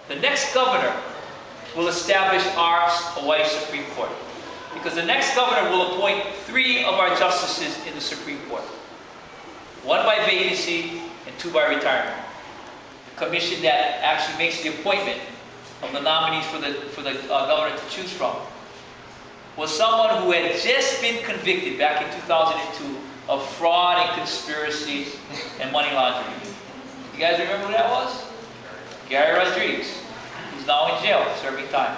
The next governor will establish our Hawaii Supreme Court. Because the next governor will appoint 3 of our justices in the Supreme Court. 1 by vacancy and 2 by retirement. The commission that actually makes the appointment of the nominees for the governor to choose from was someone who had just been convicted back in 2002 of fraud and conspiracy and money laundering. You guys remember who that was? Gary Rodriguez, who's now in jail serving time.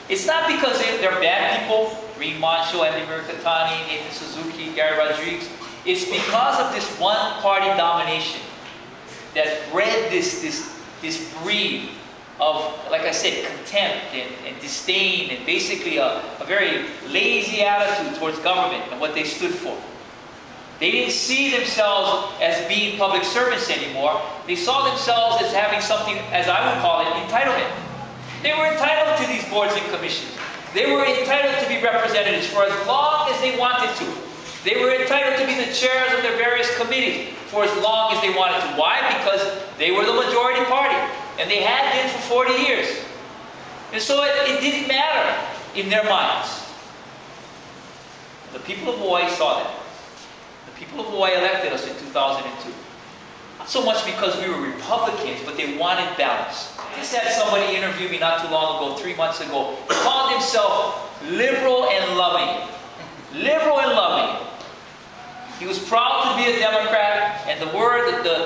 It's not because they're bad people, Reed Moncho, Andy Mercatani, Nathan Suzuki, Gary Rodriguez. It's because of this one-party domination that bred this breed of, like I said, contempt and disdain, and basically a very lazy attitude towards government and what they stood for. They didn't see themselves as being public servants anymore. They saw themselves as having something, as I would call it, entitlement. They were entitled to these boards and commissions. They were entitled to be representatives for as long as they wanted to. They were entitled to be the chairs of their various committees for as long as they wanted to. Why? Because they were the majority party, and they had been for 40 years. And so it didn't matter in their minds. The people of Hawaii saw that. The people of Hawaii elected us in 2002. Not so much because we were Republicans, but they wanted balance. I just had somebody interview me not too long ago, 3 months ago. He called himself liberal and loving. Liberal and loving. He was proud to be a Democrat, and the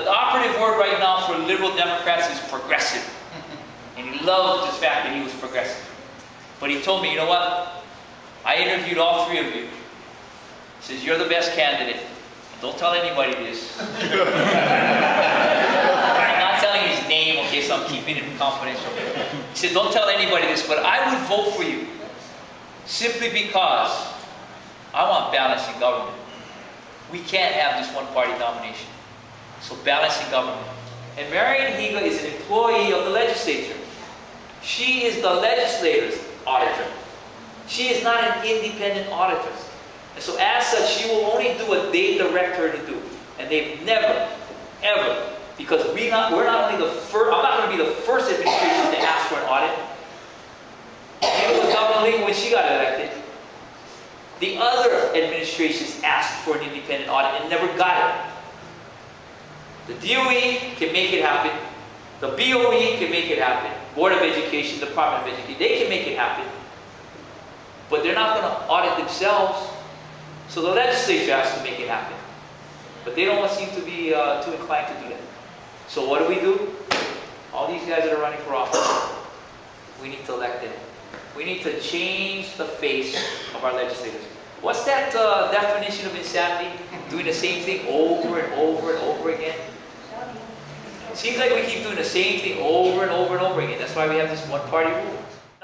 operative word right now for liberal Democrats is progressive. And he loved this fact that he was progressive. But he told me, you know what? I interviewed all 3 of you. He says, you're the best candidate. Don't tell anybody this. I'm not telling his name, okay, so I'm keeping it confidential. He said, don't tell anybody this, but I would vote for you simply because I want balance in government. We can't have this one-party domination. So balance in government. And Marian Higa is an employee of the legislature. She is the legislator's auditor. She is not an independent auditor. And so as such, she will only do what they direct her to do. And they've never, ever, because we're not only the first, I'm not going to be the first administration to ask for an audit. It was Governor Ling when she got elected. The other administrations asked for an independent audit and never got it. The DOE can make it happen. The BOE can make it happen. Board of Education, Department of Education, they can make it happen. But they're not going to audit themselves. So the legislature has to make it happen. But they don't seem to be too inclined to do that. So what do? All these guys that are running for office, we need to elect them. We need to change the face of our legislators. What's that definition of insanity? Doing the same thing over and over and over again? It seems like we keep doing the same thing over and over and over again. That's why we have this one-party rule.